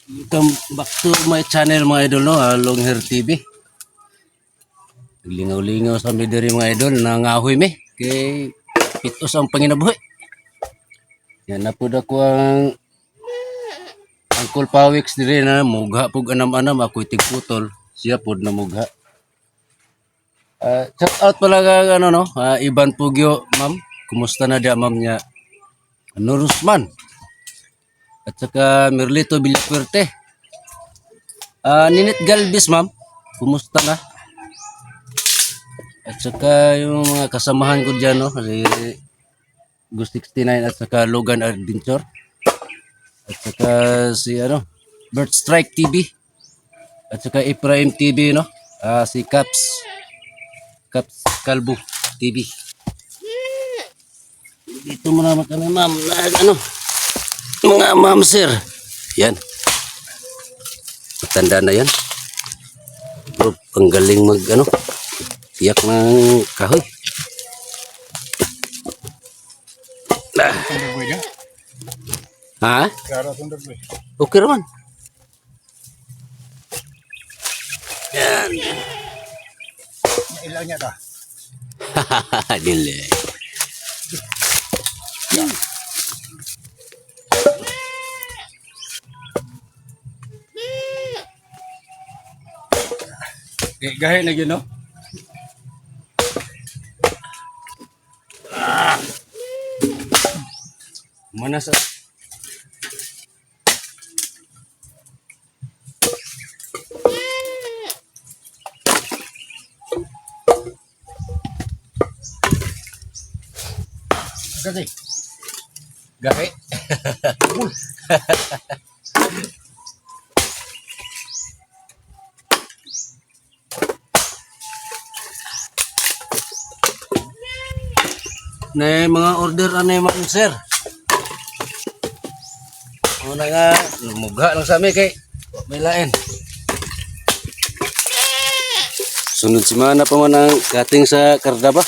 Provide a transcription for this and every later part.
Welcome back to my channel mga idol, no? Long Hair TV. Lingaw-lingaw sa mi diri mga idol, nangahoy mi kay pitos ang panginabuhi. Yan na pud ako ang Uncle Pawix diri na mugha pug anam-anam ako tigputol, siya pud na mugha. Shout out pala ka ano no, Iban Pugyo, ma'am. Kumusta na dia ma'am niya? Nurusman. At saka Merlito Villafuerte. Ninit Galvis ma'am, kumusta na? At saka yung mga kasamahan ko dyan, no? Si Gus 69 at saka Logan Adventure. At saka si ano, Bird Strike TV. At saka Ibrahim TV, no? Si Caps Calvo TV. Dito mo naman kami ma'am, ano? Mga ma'am sir. Yan. Matanda na yan. Bro, ang galing mag ano, tiyak ng kahoy. Ha? Okay naman. Yan. Ilaw niya ta. Dili. Gahe na yun, no? Mana sa... Kasi Gahe? Na mga order ano man sir. Una nga lumugha lang sa amin kay may lain. Sunod semana pa man ang cutting sa Cardaba.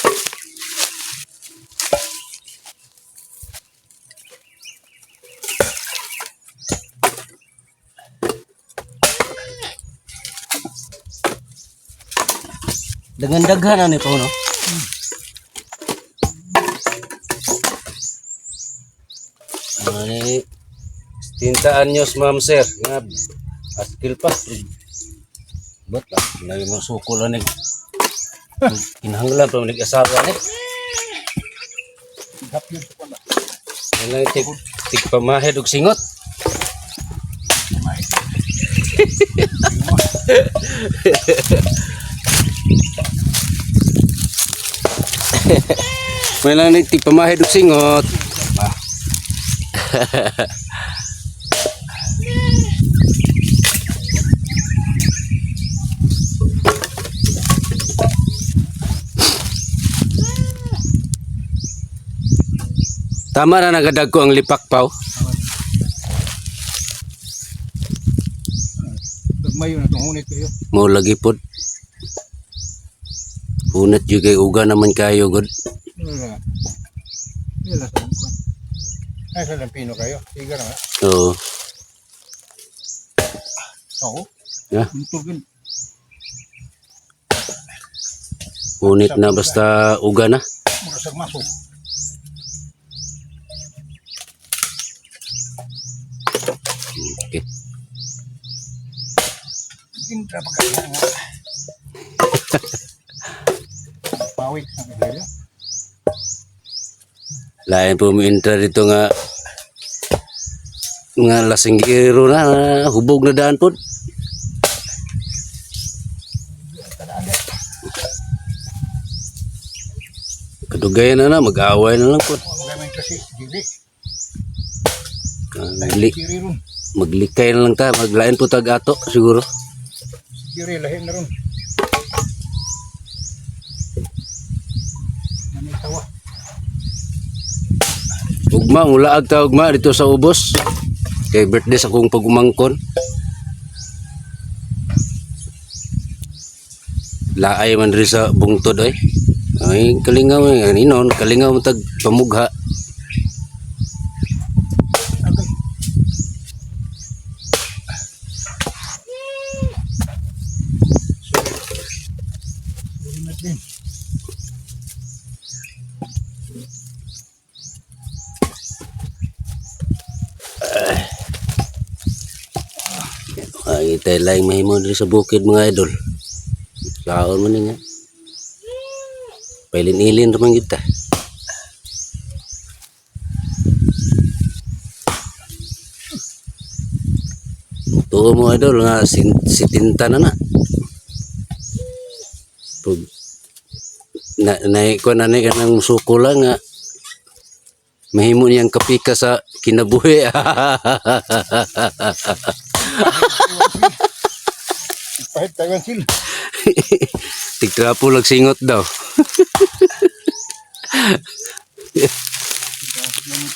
Dengan daghan ani pa no. Ay, 30 anyos ma'am sir. Nga, askil pa. Ba't ah, may mga sukulan eh. Kinahanglan pa mag-asawa eh. hapyon ko na. Yan lang tig pamahid og singot. May lang tig pamahid og singot. Tama na nagadag ko ang lipak paw. Mayo na itong hunit kayo. Mo lagi pod. Hunat yung kay uga naman kayo god. Wala. Wala sa mga. Ay, sa lampino kayo. Tiga na nga. Oo. Oo. Yeah. Tuntugin. Hunit na basta uga na. Marasag masok. Okay. Gintra pa kayo nga. Pawik sa kayo. Lain po mo intra dito nga lasinggero na hubog na daan po. Kadugayan na mag-away na lang po. Magamin kasi dili. Magli Siri ron. maglikay na lang ta, maglain po tag ato siguro. Siri lahin na ron. Nanay tawa. Ugma, mulaag ta ugma dito sa ubos. Kay birthday sa kong pagumangkon. Laay man rin sa bungtod ay. Ay kalingaw inon, kalingaw tag pamugha. kay laing mahimo diri sa bukid mga idol. Kaon man ni nga. Pailin-ilin ra man kita. Tuo mo idol nga sitinta na na. Pag ko na ni kanang suko lang nga mahimo niyang kapika sa kinabuhi. Pahit tayo sil. Tigtrapo lang singot daw.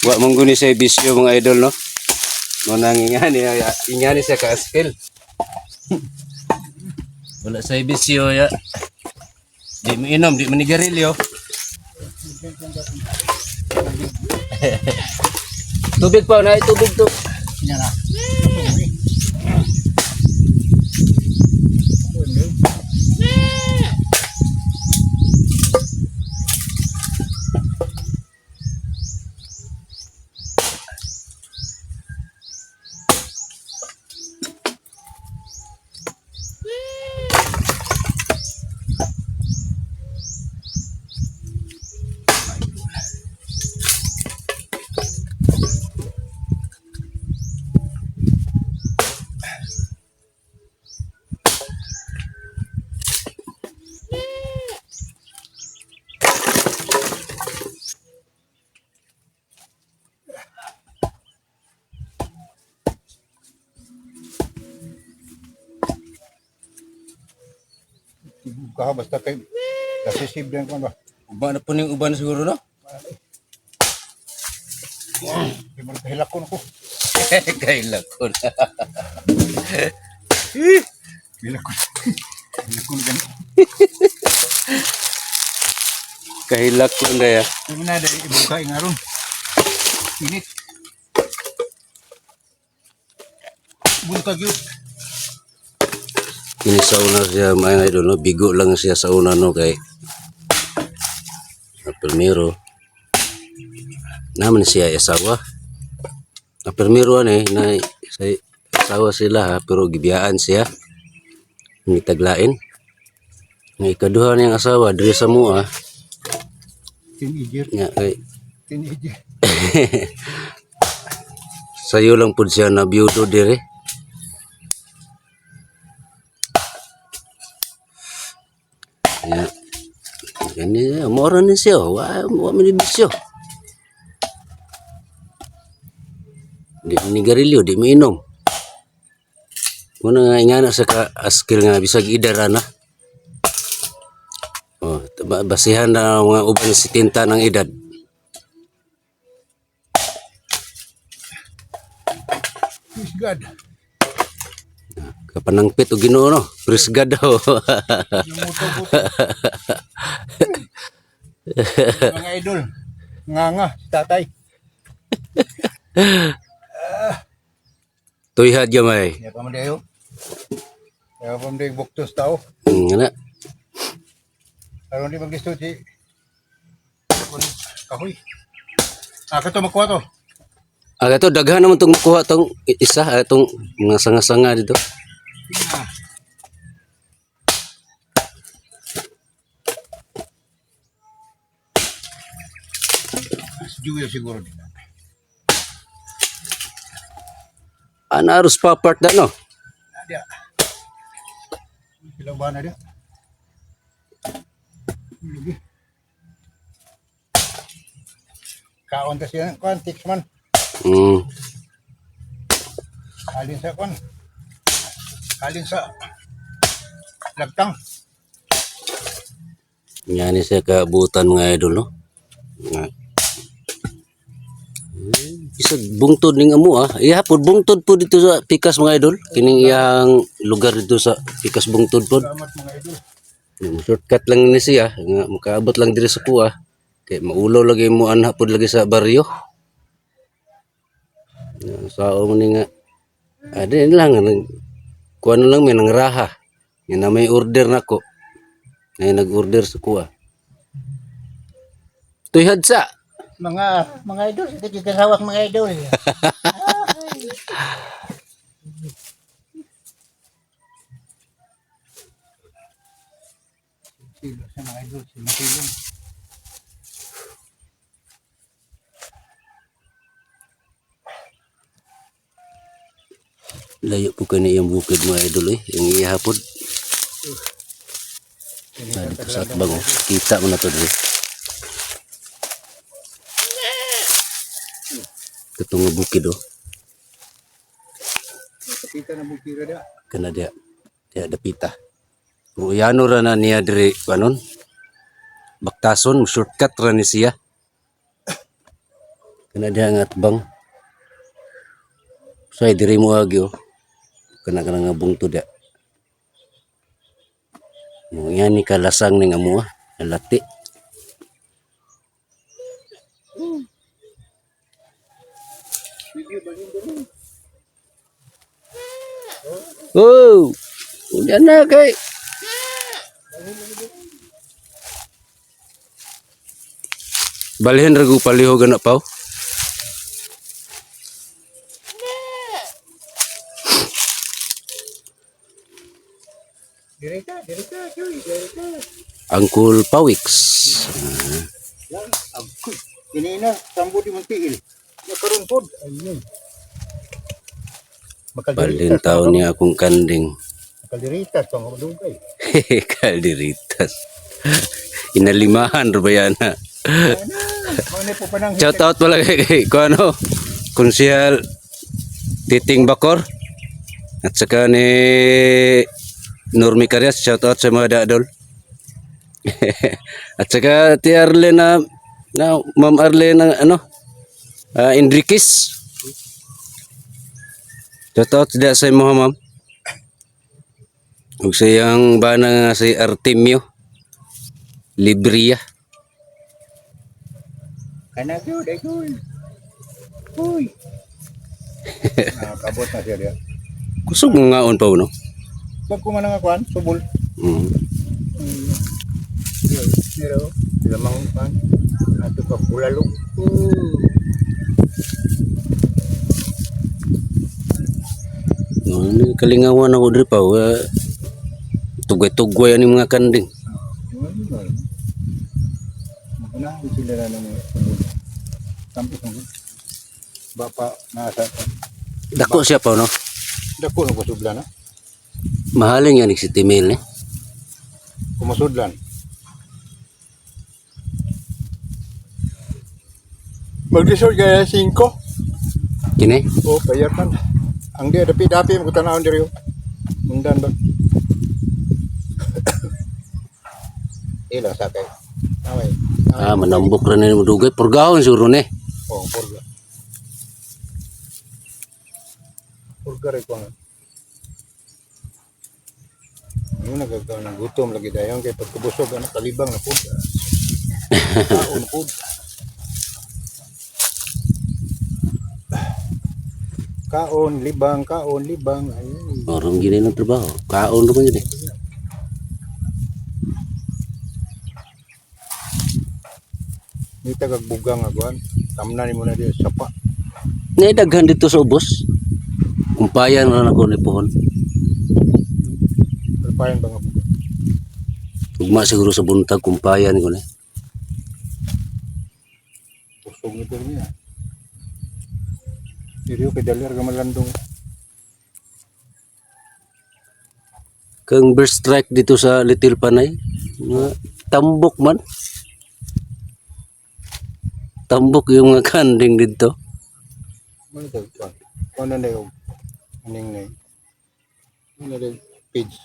Wa mong guni sa bisyo mga idol no. Mo nang ingani siya ka skill. Wala sa bisyo ya. Di mo inom, di mo nigarilyo. Tubig pa na, tubig to. Yan na. Kaha basta kay nasisib din ko ba. Uban na po ning uban siguro no? Di mo kahilak ko nako. Kailak ko na. Kahilak ko. Kahilak ko gan. Kahilak ko na ya. Kung na dai ibuka ingaron. Init. Buka gyud. Ini sa una siya mga idol no, bigo lang siya sa una no kay primero naman siya asawa. Primero ani na sa asawa sila ha, pero gibiyaan siya. Ngitaglain. Nga ikaduha niyang asawa diri sa mua. Teenager. Nga kay Teenager. sayo lang pud siya na biyudo diri. Ya. Ini mora ni siya, wa manibisyo. Di minigarilyo, di miinom. Muna nga ingana sa ka askil nga bisag idara na. Oh, basihan na mga uban si tinta ng edad. Please God. Kapanangpit o Ginoo no, praise God daw. Namuto-buto. Mga idol. Nga si tatay. Tuyhad gamay. Ya pamadeyo. Ya pamadeyo buktos tao. Ngana. Aron di magisto si kahoy. Kato makuha to. Aga to daghan naman tong makuha tong isa atong mga sanga-sanga dito. Juyo siguro din. Anarus papart da no. Dia. Sila ba na dia? Lagi. Kaon ta siya kon tix man. Alin sa kon. Alin sa lagtang. Yan siya kaabutan mga idol no. Nga. Bisag bungtod ning amo ah. Ihapon bungtod po dito sa Pikas mga idol. Kining iyang lugar dito sa Pikas bungtod po. Salamat mga idol. Shortcut lang ni siya nga makaabot lang diri sa kuha. Kay maulaw lagi mo anha pod lagi sa baryo. Sao mo ni nga. Ade lang kuha na lang may nang raha. Nga na may order nako. Ngay nag-order sa kuha. Tuyhad sa. Mga idol, kita sawak mga idol. Silo sa mga idol, sila silong. Layo po kayo na yung bukid mga idol eh. Yung ihapod. Na dito sa atbang oh. Kita mo na to dito. Ito nga bukid oh. Kita na bukira da. Kana dia. Dia dapita. Kung yano ra na niya diri kanon. Baktason, shortcut ra ni siya. Kana dia nga atbang. Say diri mo agi oh. Kana nga bungto dia. Mo yan ni kalasang ni nga mo lati. Oh, udah na kay. Balihan ragu palihog na pao. Direka, cuy, direka. Angkul Pawix. Yan, agkoy. Ini na, sambo di muntiil. Nakaroon pod. Ayun. Balin taon niya akong kanding. Kaliritas, pang madugay. Hehe, kaldiritas. Inalimahan ro ba yan ha? Ano po pa nang Shout out pala kay ko ano, Konsyal Titing Bakor at saka ni Normi Karyas, shout out sa mga dadol. At saka ti Arlen na Ma'am Arlen ng ano, Indrikis. Shout out dia sa mga ma'am. Ug sayang bana nga si Artemio Libria. Kana ko, dagoy. Uy. Nakabot na siya diya. Kusog nga on pa no. Pag kumanang akuan, subol. Pero, lamang pan. Ato ka bulalo. No, ni kalingawan ako diri pa. Tugay-tugay ani mga kanding. Unahin sila na ng subol. Sampai subol. Bapa nasa. Dako siya pa no. Dako na pasudlan na. Mahaling yan si Timil eh. Kumasudlan. Magdisod kaya 5. Kini? Oh, payatan. Ang dia dapi-dapi mo tanawon diri. Mundan ba? Ila sa kay. Away. Manambok ra ni mo dugay purgahon siguro ni. Oh, purga. Purga rin ko nga. Ano nagagawa ng gutom lagi dayon kay pagkabusog ano kalibang na pud. Kaon pud. Kaon libang ayun. Orang gini ng trabaho. Kaon naman yun eh. Ni tagag bugang agwan. Tamnan mo na di sapa. Naidaghan dito sa ubos. Kumpayan na ako ni pohon. Payan ba nga bugang? Ugma siguro sa buntag kumpayan ko na. Pusog nito niya. Diriyo kay dalir ka malandong. Kang burst strike dito sa Little Panay. Tambok man. Tambok yung mga kanding dito. Ano daw ito? Ano na yung aning na yun? Ano na yung page?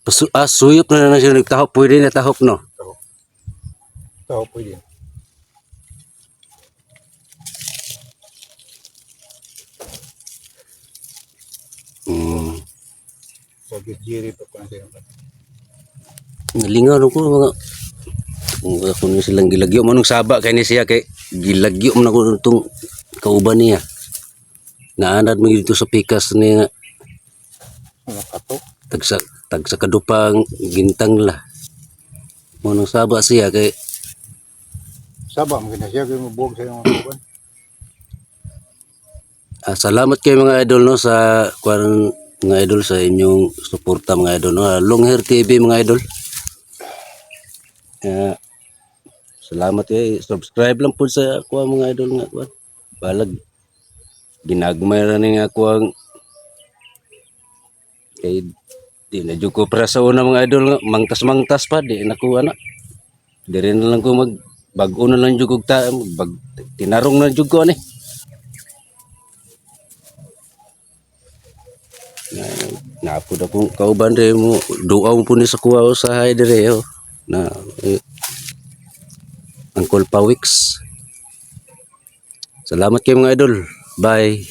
Suyop na siya nagtahop. Pwede na tahop no. Tao pwede. Pagkit jiri pa pa siya. Nalingaw ko mga ako ni silang gilagyo manong saba kay ni siya kay gilagyo man ako itong kauban niya. Naanad mo dito sa pikas ni nga Mga kato. tagsa kadupang gintang la. Manong saba siya kay Saba mo kina siya kaya mabuog sa mga kuban. salamat kay mga idol no sa kuan mga idol sa inyong suporta mga idol no. Long Hair TV mga idol. Kaya salamat kay subscribe lang po sa ako mga idol nga kuan. Balag ginagmay ra ni nga ako ang kay di na jud ko para sa una mga idol nga mangtas-mangtas pa di na ko ana. Dire na lang ko mag bag-o na lang jud kog tinarong na jud ko ani. Napod akong kauban dire mo duaw po ni sa kuha usahay dire na Uncle Pawix. Salamat kayo mga idol. Bye.